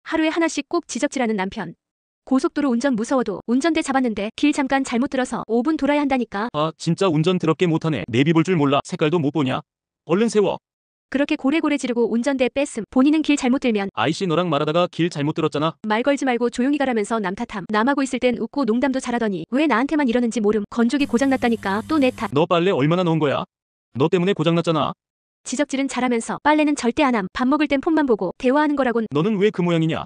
하루에 하나씩 꼭 지적질하는 남편. 고속도로 운전 무서워도 운전대 잡았는데 길 잠깐 잘못 들어서 5분 돌아야 한다니까. 아, 진짜 운전 더럽게 못하네. 내비 볼 줄 몰라. 색깔도 못 보냐? 얼른 세워. 그렇게 고래고래 지르고 운전대 뺐음. 본인은 길 잘못 들면 아이씨, 너랑 말하다가 길 잘못 들었잖아. 말 걸지 말고 조용히 가라면서 남 탓함. 남하고 있을 땐 웃고 농담도 잘하더니 왜 나한테만 이러는지 모름. 건조기 고장났다니까. 또 내 탓. 너 빨래 얼마나 넣은 거야? 너 때문에 고장났잖아. 지적질은 잘하면서 빨래는 절대 안 함. 밥 먹을 땐 폰만 보고 대화하는 거라곤. 너는 왜 그 모양이냐?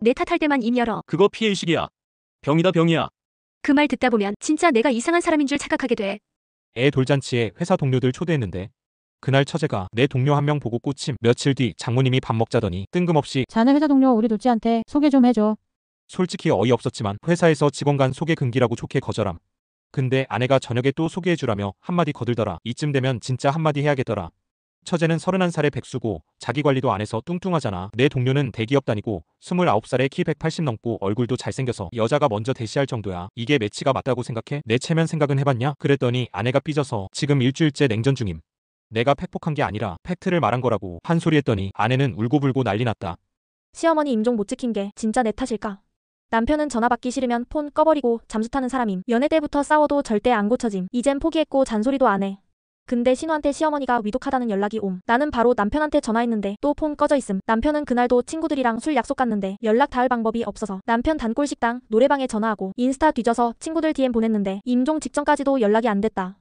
내 탓할 때만 입 열어. 그거 피해의식이야. 병이다, 병이야. 그 말 듣다 보면 진짜 내가 이상한 사람인 줄 착각하게 돼. 애 돌잔치에 회사 동료들 초대했는데 그날 처제가 내 동료 한 명 보고 꽂힘. 며칠 뒤 장모님이 밥 먹자더니 뜬금없이 자네 회사 동료 우리 둘째한테 소개 좀 해줘. 솔직히 어이없었지만 회사에서 직원 간 소개 금기라고 좋게 거절함. 근데 아내가 저녁에 또 소개해주라며 한마디 거들더라. 이쯤 되면 진짜 한마디 해야겠더라. 처제는 31살의 백수고 자기 관리도 안 해서 뚱뚱하잖아. 내 동료는 대기업 다니고 29살에 키 180 넘고 얼굴도 잘생겨서 여자가 먼저 대시할 정도야. 이게 매치가 맞다고 생각해? 내 체면 생각은 해봤냐? 그랬더니 아내가 삐져서 지금 일주일째 냉전 중임. 내가 팩폭한 게 아니라 팩트를 말한 거라고 한 소리 했더니 아내는 울고불고 난리 났다. 시어머니 임종 못 지킨 게 진짜 내 탓일까? 남편은 전화 받기 싫으면 폰 꺼버리고 잠수 타는 사람임. 연애 때부터 싸워도 절대 안 고쳐짐. 이젠 포기했고 잔소리도 안 해. 근데 신우한테 시어머니가 위독하다는 연락이 옴. 나는 바로 남편한테 전화했는데 또 폰 꺼져 있음. 남편은 그날도 친구들이랑 술 약속 갔는데 연락 닿을 방법이 없어서 남편 단골 식당 노래방에 전화하고 인스타 뒤져서 친구들 DM 보냈는데 임종 직전까지도 연락이 안 됐다.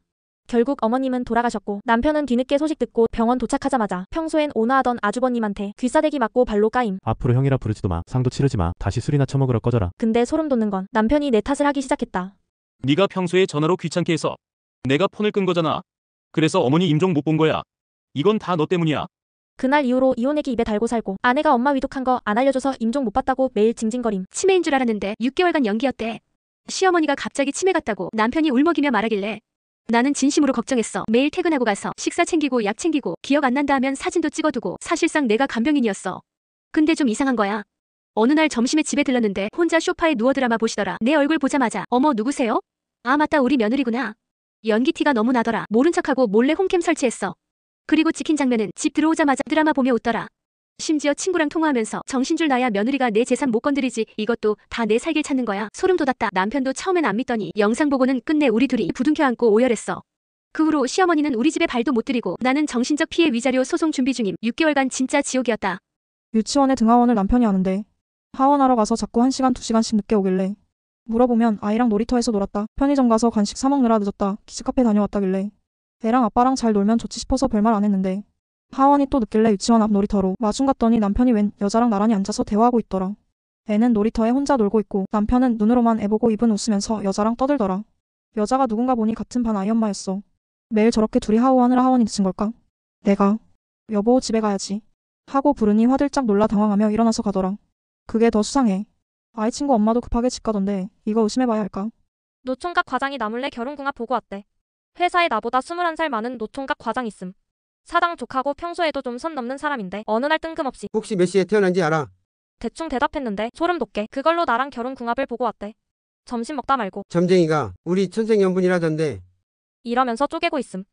결국 어머님은 돌아가셨고 남편은 뒤늦게 소식 듣고 병원 도착하자마자 평소엔 온화하던 아주버님한테 귀싸대기 맞고 발로 까임. 앞으로 형이라 부르지도 마. 상도 치르지 마. 다시 술이나 처먹으러 꺼져라. 근데 소름 돋는 건 남편이 내 탓을 하기 시작했다. 네가 평소에 전화로 귀찮게 해서 내가 폰을 끈 거잖아. 그래서 어머니 임종 못 본 거야. 이건 다 너 때문이야. 그날 이후로 이혼얘기 입에 달고 살고 아내가 엄마 위독한 거 안 알려줘서 임종 못 봤다고 매일 징징거림. 치매인 줄 알았는데 6개월간 연기였대. 시어머니가 갑자기 치매 같다고 남편이 울먹이며 말하길래 나는 진심으로 걱정했어. 매일 퇴근하고 가서 식사 챙기고 약 챙기고 기억 안 난다 하면 사진도 찍어두고 사실상 내가 간병인이었어. 근데 좀 이상한 거야. 어느 날 점심에 집에 들렀는데 혼자 소파에 누워 드라마 보시더라. 내 얼굴 보자마자 어머 누구세요? 아 맞다 우리 며느리구나. 연기 티가 너무 나더라. 모른 척하고 몰래 홈캠 설치했어. 그리고 찍힌 장면은 집 들어오자마자 드라마 보며 웃더라. 심지어 친구랑 통화하면서 정신줄 나야 며느리가 내 재산 못 건드리지. 이것도 다 내 살길 찾는 거야. 소름 돋았다. 남편도 처음엔 안 믿더니 영상 보고는 끝내 우리 둘이 부둥켜 안고 오열했어. 그 후로 시어머니는 우리 집에 발도 못 들이고 나는 정신적 피해 위자료 소송 준비 중임. 6개월간 진짜 지옥이었다. 유치원에 등하원을 남편이 하는데 하원하러 가서 자꾸 1시간 2시간씩 늦게 오길래 물어보면 아이랑 놀이터에서 놀았다. 편의점 가서 간식 사 먹느라 늦었다. 키즈카페 다녀왔다길래 애랑 아빠랑 잘 놀면 좋지 싶어서 별말 안 했는데 하원이 또 늦길래 유치원 앞 놀이터로 마중 갔더니 남편이 웬 여자랑 나란히 앉아서 대화하고 있더라. 애는 놀이터에 혼자 놀고 있고 남편은 눈으로만 애 보고 입은 웃으면서 여자랑 떠들더라. 여자가 누군가 보니 같은 반 아이 엄마였어. 매일 저렇게 둘이 하호하느라 하원이 늦은 걸까? 내가 여보 집에 가야지 하고 부르니 화들짝 놀라 당황하며 일어나서 가더라. 그게 더 수상해. 아이 친구 엄마도 급하게 집 가던데 이거 의심해봐야 할까? 노총각 과장이 나 몰래 결혼궁합 보고 왔대. 회사에 나보다 21살 많은 노총각 과장 있음. 사당 족하고 평소에도 좀 선 넘는 사람인데 어느 날 뜬금없이 혹시 몇 시에 태어난지 알아? 대충 대답했는데 소름 돋게 그걸로 나랑 결혼궁합을 보고 왔대. 점심 먹다 말고 점쟁이가 우리 천생연분이라던데. 이러면서 쪼개고 있음.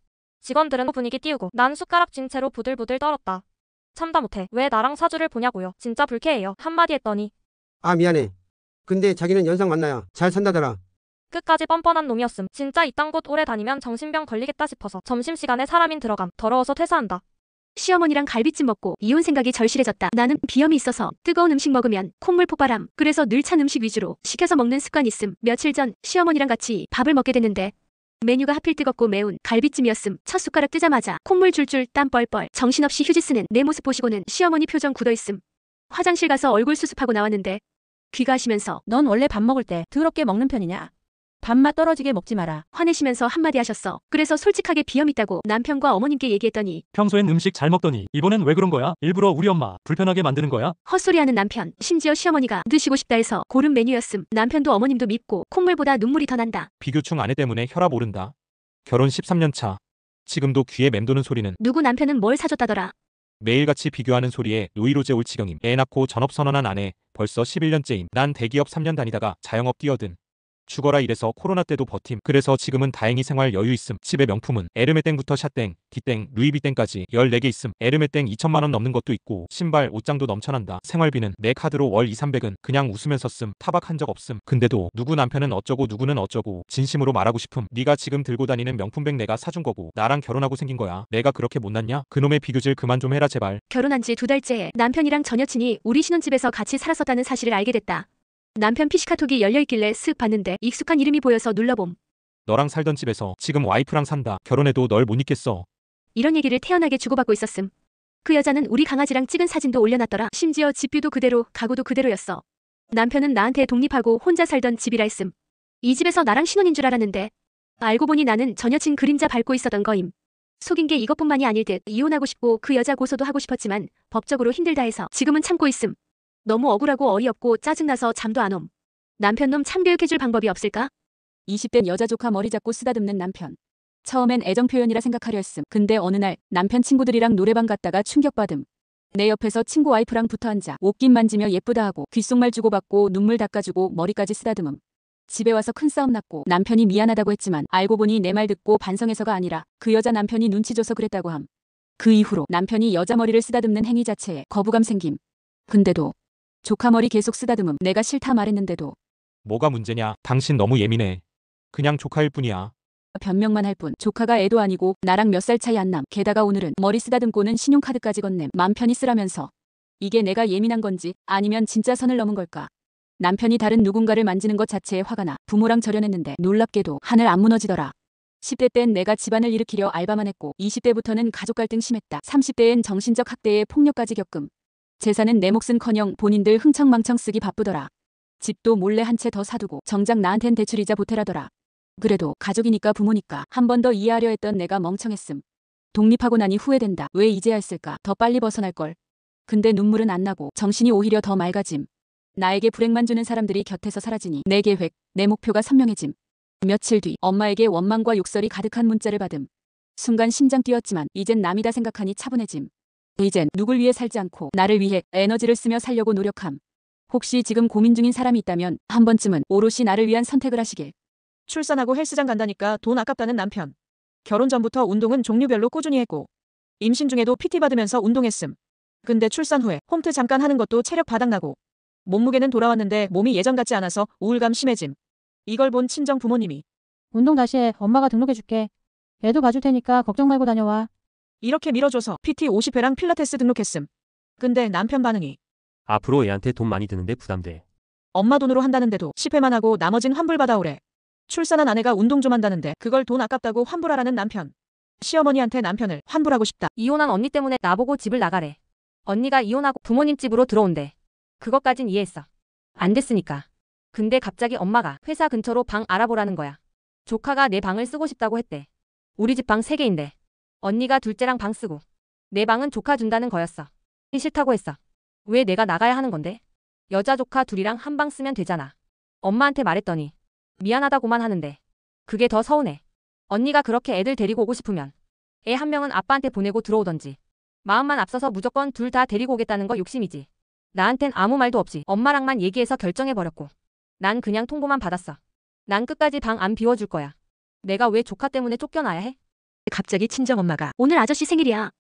직원들은 분위기 띄우고 난 숟가락 쥔 채로 부들부들 떨었다. 참다 못해 왜 나랑 사주를 보냐고요. 진짜 불쾌해요. 한마디 했더니 아 미안해. 근데 자기는 연상 만나야 잘 산다더라. 끝까지 뻔뻔한 놈이었음. 진짜 이딴 곳 오래 다니면 정신병 걸리겠다 싶어서 점심시간에 사람인 들어감. 더러워서 퇴사한다. 시어머니랑 갈비찜 먹고 이혼 생각이 절실해졌다. 나는 비염이 있어서 뜨거운 음식 먹으면 콧물 폭발함. 그래서 늘 찬 음식 위주로 시켜서 먹는 습관 있음. 며칠 전 시어머니랑 같이 밥을 먹게 됐는데 메뉴가 하필 뜨겁고 매운 갈비찜이었음. 첫 숟가락 뜨자마자 콧물 줄줄 땀 뻘뻘. 정신없이 휴지 쓰는 내 모습 보시고는 시어머니 표정 굳어있음. 화장실 가서 얼굴 수습하고 나왔는데 귀가하시면서 넌 원래 밥 먹을 때 더럽게 먹는 편이냐? 밥맛 떨어지게 먹지 마라. 화내시면서 한마디 하셨어. 그래서 솔직하게 비염 있다고 남편과 어머님께 얘기했더니 평소엔 음식 잘 먹더니 이번엔 왜 그런 거야? 일부러 우리 엄마 불편하게 만드는 거야? 헛소리하는 남편. 심지어 시어머니가 드시고 싶다 해서 고른 메뉴였음. 남편도 어머님도 밉고 콧물보다 눈물이 더 난다. 비교충 아내 때문에 혈압 오른다. 결혼 13년 차. 지금도 귀에 맴도는 소리는 누구 남편은 뭘 사줬다더라. 매일같이 비교하는 소리에 노이로제 올 지경임. 애 낳고 전업 선언한 아내 벌써 11년째임. 난 대기업 3년 다니다가 자영업 뛰어든 죽어라 이래서 코로나 때도 버팀. 그래서 지금은 다행히 생활 여유 있음. 집에 명품은 에르메땡부터 샤땡, 디땡, 루이비땡까지 14개 있음. 에르메땡 2천만 원 넘는 것도 있고 신발, 옷장도 넘쳐난다. 생활비는 내 카드로 월 2, 300은 그냥 웃으면서 씀. 타박한 적 없음. 근데도 누구 남편은 어쩌고 누구는 어쩌고 진심으로 말하고 싶음. 네가 지금 들고 다니는 명품백 내가 사준 거고 나랑 결혼하고 생긴 거야. 내가 그렇게 못났냐? 그놈의 비교질 그만 좀 해라 제발. 결혼한 지 2달째 남편이랑 전 여친이 우리 신혼집에서 같이 살았었다는 사실을 알게 됐다. 남편 PC카톡이 열려있길래 쓱 봤는데 익숙한 이름이 보여서 눌러봄. 너랑 살던 집에서 지금 와이프랑 산다. 결혼해도 널 못 잊겠어. 이런 얘기를 태연하게 주고받고 있었음. 그 여자는 우리 강아지랑 찍은 사진도 올려놨더라. 심지어 집뷰도 그대로 가구도 그대로였어. 남편은 나한테 독립하고 혼자 살던 집이라 했음. 이 집에서 나랑 신혼인 줄 알았는데 알고 보니 나는 전 여친 그림자 밟고 있었던 거임. 속인 게 이것뿐만이 아닐 듯. 이혼하고 싶고 그 여자 고소도 하고 싶었지만 법적으로 힘들다 해서 지금은 참고 있음. 너무 억울하고 어이없고 짜증나서 잠도 안 옴. 남편 놈 참교육해줄 방법이 없을까? 20대 여자 조카 머리 잡고 쓰다듬는 남편. 처음엔 애정 표현이라 생각하려 했음. 근데 어느 날 남편 친구들이랑 노래방 갔다가 충격받음. 내 옆에서 친구 와이프랑 붙어 앉아 옷깃 만지며 예쁘다 하고 귓속말 주고받고 눈물 닦아주고 머리까지 쓰다듬음. 집에 와서 큰 싸움 났고 남편이 미안하다고 했지만 알고 보니 내 말 듣고 반성해서가 아니라 그 여자 남편이 눈치 줘서 그랬다고 함. 그 이후로 남편이 여자 머리를 쓰다듬는 행위 자체에 거부감 생김. 근데도 조카 머리 계속 쓰다듬음. 내가 싫다 말했는데도 뭐가 문제냐? 당신 너무 예민해. 그냥 조카일 뿐이야. 변명만 할 뿐. 조카가 애도 아니고 나랑 몇 살 차이 안 남. 게다가 오늘은 머리 쓰다듬고는 신용카드까지 건넴. 맘 편히 쓰라면서. 이게 내가 예민한 건지 아니면 진짜 선을 넘은 걸까? 남편이 다른 누군가를 만지는 것 자체에 화가 나 부모랑 절연했는데 놀랍게도 하늘 안 무너지더라. 10대 땐 내가 집안을 일으키려 알바만 했고 20대부터는 가족 갈등 심했다. 30대엔 정신적 학대에 폭력까지 겪음. 재산은 내 몫은커녕 본인들 흥청망청 쓰기 바쁘더라. 집도 몰래 한 채 더 사두고 정작 나한텐 대출이자 보태라더라. 그래도 가족이니까 부모니까 한 번 더 이해하려 했던 내가 멍청했음. 독립하고 나니 후회된다. 왜 이제야 했을까? 더 빨리 벗어날걸. 근데 눈물은 안 나고 정신이 오히려 더 맑아짐. 나에게 불행만 주는 사람들이 곁에서 사라지니 내 계획, 내 목표가 선명해짐. 며칠 뒤 엄마에게 원망과 욕설이 가득한 문자를 받음. 순간 심장 뛰었지만 이젠 남이다 생각하니 차분해짐. 이젠 누굴 위해 살지 않고 나를 위해 에너지를 쓰며 살려고 노력함. 혹시 지금 고민 중인 사람이 있다면 한 번쯤은 오롯이 나를 위한 선택을 하시길. 출산하고 헬스장 간다니까 돈 아깝다는 남편. 결혼 전부터 운동은 종류별로 꾸준히 했고 임신 중에도 PT 받으면서 운동했음. 근데 출산 후에 홈트 잠깐 하는 것도 체력 바닥나고 몸무게는 돌아왔는데 몸이 예전 같지 않아서 우울감 심해짐. 이걸 본 친정 부모님이 운동 다시 해. 엄마가 등록해줄게. 애도 봐줄 테니까 걱정 말고 다녀와. 이렇게 밀어줘서 PT 50회랑 필라테스 등록했음. 근데 남편 반응이 앞으로 애한테 돈 많이 드는데 부담돼. 엄마 돈으로 한다는데도 10회만 하고 나머진 환불받아오래. 출산한 아내가 운동 좀 한다는데 그걸 돈 아깝다고 환불하라는 남편. 시어머니한테 남편을 환불하고 싶다. 이혼한 언니 때문에 나보고 집을 나가래. 언니가 이혼하고 부모님 집으로 들어온대. 그것까진 이해했어. 안 됐으니까. 근데 갑자기 엄마가 회사 근처로 방 알아보라는 거야. 조카가 내 방을 쓰고 싶다고 했대. 우리 집 방 3개인데. 언니가 둘째랑 방 쓰고. 내 방은 조카 준다는 거였어. 싫다고 했어. 왜 내가 나가야 하는 건데? 여자 조카 둘이랑 한 방 쓰면 되잖아. 엄마한테 말했더니 미안하다고만 하는데. 그게 더 서운해. 언니가 그렇게 애들 데리고 오고 싶으면 애 한 명은 아빠한테 보내고 들어오던지. 마음만 앞서서 무조건 둘 다 데리고 오겠다는 거 욕심이지. 나한텐 아무 말도 없이 엄마랑만 얘기해서 결정해버렸고. 난 그냥 통보만 받았어. 난 끝까지 방 안 비워줄 거야. 내가 왜 조카 때문에 쫓겨나야 해? 갑자기 친정엄마가 오늘 아저씨 생일이야.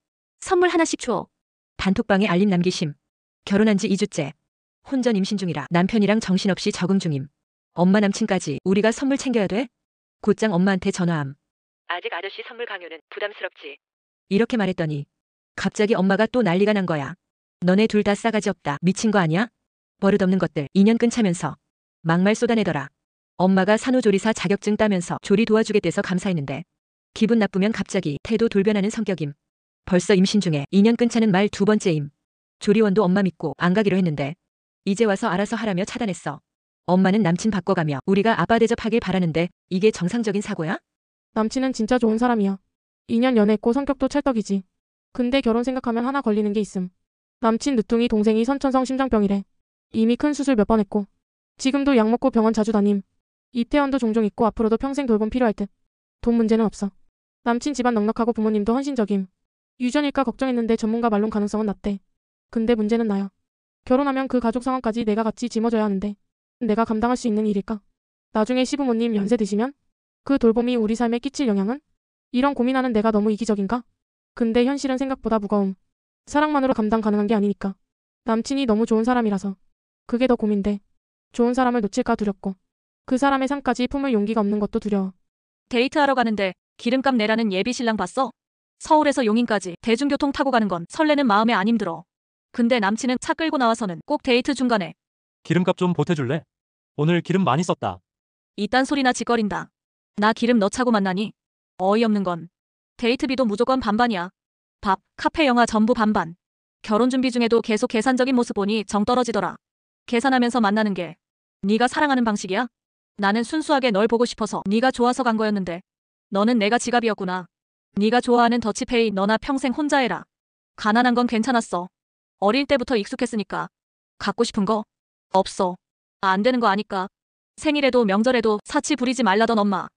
선물 하나씩 줘. 단톡방에 알림 남기심. 결혼한 지 2주째. 혼전 임신 중이라 남편이랑 정신없이 적응 중임. 엄마 남친까지 우리가 선물 챙겨야 돼? 곧장 엄마한테 전화함. 아직 아저씨 선물 강요는 부담스럽지. 이렇게 말했더니 갑자기 엄마가 또 난리가 난 거야. 너네 둘 다 싸가지 없다. 미친 거 아니야? 버릇없는 것들 2년 끊자면서 막말 쏟아내더라. 엄마가 산후조리사 자격증 따면서 조리 도와주겠대서 감사했는데 기분 나쁘면 갑자기 태도 돌변하는 성격임. 벌써 임신 중에 2년 끊자는 말 2번째임. 조리원도 엄마 믿고 안 가기로 했는데 이제 와서 알아서 하라며 차단했어. 엄마는 남친 바꿔가며 우리가 아빠 대접하길 바라는데 이게 정상적인 사고야? 남친은 진짜 좋은 사람이야. 2년 연애했고 성격도 찰떡이지. 근데 결혼 생각하면 하나 걸리는 게 있음. 남친 늦둥이 동생이 선천성 심장병이래. 이미 큰 수술 몇 번 했고. 지금도 약 먹고 병원 자주 다님. 입퇴원도 종종 있고 앞으로도 평생 돌봄 필요할 듯. 돈 문제는 없어. 남친 집안 넉넉하고 부모님도 헌신적임. 유전일까 걱정했는데 전문가 말론 가능성은 낮대. 근데 문제는 나야. 결혼하면 그 가족 상황까지 내가 같이 짊어져야 하는데 내가 감당할 수 있는 일일까? 나중에 시부모님 연세 드시면? 그 돌봄이 우리 삶에 끼칠 영향은? 이런 고민하는 내가 너무 이기적인가? 근데 현실은 생각보다 무거움. 사랑만으로 감당 가능한 게 아니니까. 남친이 너무 좋은 사람이라서. 그게 더 고민돼. 좋은 사람을 놓칠까 두렵고. 그 사람의 삶까지 품을 용기가 없는 것도 두려워. 데이트하러 가는데 기름값 내라는 예비 신랑 봤어? 서울에서 용인까지 대중교통 타고 가는 건 설레는 마음에 안 힘들어. 근데 남친은 차 끌고 나와서는 꼭 데이트 중간에 기름값 좀 보태줄래? 오늘 기름 많이 썼다. 이딴 소리나 짓거린다. 나 기름 너 차고 만나니? 어이없는 건 데이트비도 무조건 반반이야. 밥, 카페, 영화 전부 반반. 결혼 준비 중에도 계속 계산적인 모습 보니 정 떨어지더라. 계산하면서 만나는 게 네가 사랑하는 방식이야? 나는 순수하게 널 보고 싶어서 네가 좋아서 간 거였는데 너는 내가 지갑이었구나. 네가 좋아하는 더치페이 너나 평생 혼자 해라. 가난한 건 괜찮았어. 어릴 때부터 익숙했으니까. 갖고 싶은 거? 없어. 안 되는 거 아니까. 생일에도 명절에도 사치 부리지 말라던 엄마.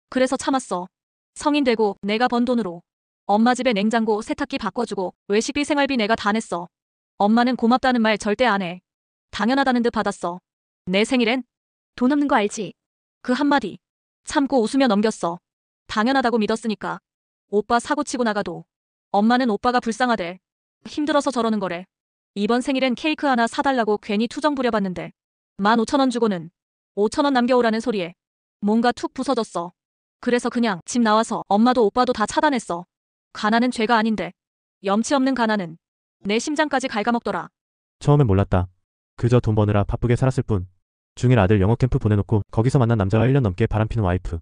그래서 참았어. 성인 되고 내가 번 돈으로 엄마 집에 냉장고 세탁기 바꿔주고 외식비 생활비 내가 다 냈어. 엄마는 고맙다는 말 절대 안 해. 당연하다는 듯 받았어. 내 생일엔 돈 없는 거 알지? 그 한마디 참고 웃으며 넘겼어. 당연하다고 믿었으니까. 오빠 사고치고 나가도 엄마는 오빠가 불쌍하대. 힘들어서 저러는 거래. 이번 생일엔 케이크 하나 사달라고 괜히 투정 부려봤는데 15,000원 주고는 5,000원 남겨오라는 소리에 뭔가 툭 부서졌어. 그래서 그냥 집 나와서 엄마도 오빠도 다 차단했어. 가난은 죄가 아닌데 염치 없는 가난은 내 심장까지 갉아먹더라. 처음엔 몰랐다. 그저 돈 버느라 바쁘게 살았을 뿐. 중1 아들 영어 캠프 보내놓고 거기서 만난 남자와 1년 넘게 바람피는 와이프.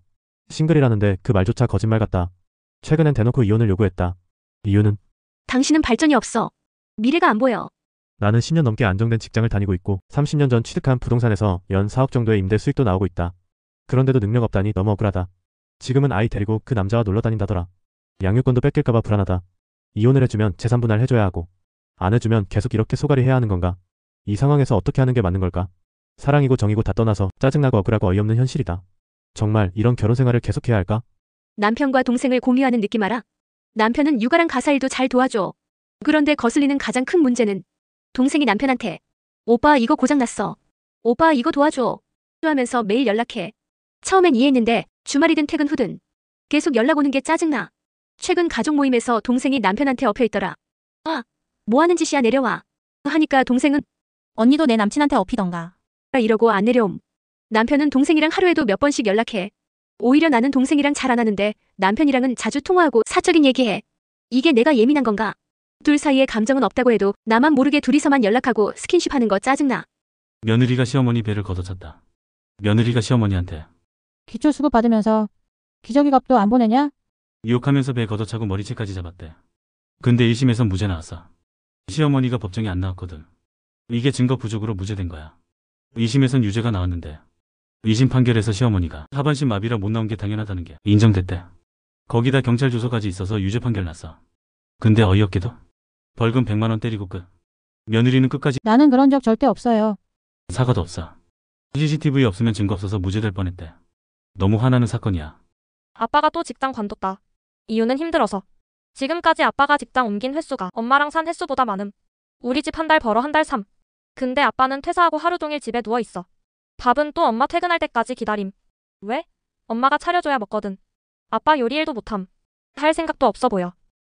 싱글이라는데 그 말조차 거짓말 같다. 최근엔 대놓고 이혼을 요구했다. 이유는? 당신은 발전이 없어. 미래가 안 보여. 나는 10년 넘게 안정된 직장을 다니고 있고 30년 전 취득한 부동산에서 연 4억 정도의 임대 수익도 나오고 있다. 그런데도 능력 없다니 너무 억울하다. 지금은 아이 데리고 그 남자와 놀러 다닌다더라. 양육권도 뺏길까봐 불안하다. 이혼을 해주면 재산 분할 해줘야 하고 안 해주면 계속 이렇게 소갈이 해야 하는 건가? 이 상황에서 어떻게 하는 게 맞는 걸까? 사랑이고 정이고 다 떠나서 짜증나고 억울하고 어이없는 현실이다. 정말 이런 결혼 생활을 계속해야 할까? 남편과 동생을 공유하는 느낌 알아? 남편은 육아랑 가사일도 잘 도와줘. 그런데 거슬리는 가장 큰 문제는 동생이 남편한테 오빠 이거 고장났어. 오빠 이거 도와줘. 하면서 매일 연락해. 처음엔 이해했는데 주말이든 퇴근 후든 계속 연락 오는 게 짜증나. 최근 가족 모임에서 동생이 남편한테 엎혀있더라. 아, 뭐 하는 짓이야 내려와. 하니까 동생은 언니도 내 남친한테 엎이던가. 이러고 안 내려옴. 남편은 동생이랑 하루에도 몇 번씩 연락해. 오히려 나는 동생이랑 잘 안 하는데 남편이랑은 자주 통화하고 사적인 얘기해. 이게 내가 예민한 건가? 둘 사이에 감정은 없다고 해도 나만 모르게 둘이서만 연락하고 스킨십 하는 거 짜증나. 며느리가 시어머니 배를 걷어찼다. 며느리가 시어머니한테 기초수급 받으면서 기저귀값도 안 보내냐? 유혹하면서 배 걷어차고 머리채까지 잡았대. 근데 1심에선 무죄 나왔어. 시어머니가 법정에 안 나왔거든. 이게 증거 부족으로 무죄된 거야. 2심에선 유죄가 나왔는데 2심 판결에서 시어머니가 하반신 마비라 못 나온 게 당연하다는 게 인정됐대. 거기다 경찰 조서까지 있어서 유죄 판결 났어. 근데 어이없게도 벌금 100만 원 때리고 끝. 며느리는 끝까지 나는 그런 적 절대 없어요. 사과도 없어. CCTV 없으면 증거 없어서 무죄될 뻔했대. 너무 화나는 사건이야. 아빠가 또 직장 관뒀다. 이유는 힘들어서. 지금까지 아빠가 직장 옮긴 횟수가 엄마랑 산 횟수보다 많음. 우리 집 한 달 벌어 한 달 삶. 근데 아빠는 퇴사하고 하루 종일 집에 누워있어. 밥은 또 엄마 퇴근할 때까지 기다림. 왜? 엄마가 차려줘야 먹거든. 아빠 요리 일도 못함. 할 생각도 없어 보여.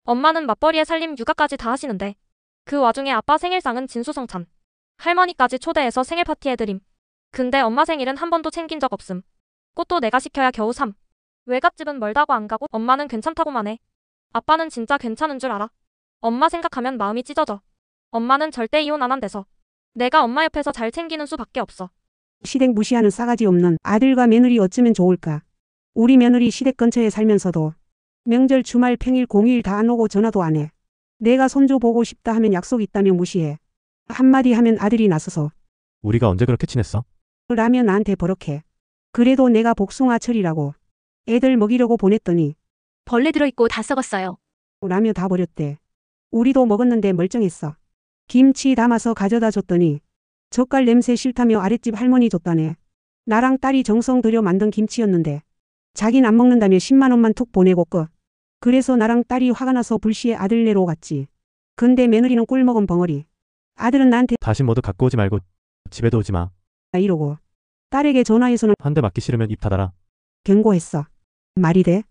엄마는 맞벌이에 살림 육아까지 다 하시는데 그 와중에 아빠 생일상은 진수성찬. 할머니까지 초대해서 생일 파티 해드림. 근데 엄마 생일은 한 번도 챙긴 적 없음. 꽃도 내가 시켜야 겨우 삼. 외갓집은 멀다고 안 가고 엄마는 괜찮다고만 해. 아빠는 진짜 괜찮은 줄 알아. 엄마 생각하면 마음이 찢어져. 엄마는 절대 이혼 안 한대서. 내가 엄마 옆에서 잘 챙기는 수밖에 없어. 시댁 무시하는 싸가지 없는 아들과 며느리 어쩌면 좋을까. 우리 며느리 시댁 근처에 살면서도 명절 주말 평일 공휴일 다 안 오고 전화도 안 해. 내가 손주 보고 싶다 하면 약속 있다며 무시해. 한마디 하면 아들이 나서서 우리가 언제 그렇게 친했어? 라며 나한테 버럭해. 그래도 내가 복숭아 철이라고 애들 먹이려고 보냈더니 벌레 들어있고 다 썩었어요. 라며 다 버렸대. 우리도 먹었는데 멀쩡했어. 김치 담아서 가져다 줬더니 젓갈 냄새 싫다며 아랫집 할머니 줬다네. 나랑 딸이 정성 들여 만든 김치였는데 자긴 안 먹는다며 10만 원만 툭 보내고 끝. 그래서 나랑 딸이 화가 나서 불시에 아들네로 갔지. 근데 며느리는 꿀 먹은 벙어리. 아들은 나한테 다시 모두 갖고 오지 말고 집에도 오지 마. 이러고 딸에게 전화해서는 한 대 맞기 싫으면 입 닫아라. 경고했어. 말이 돼?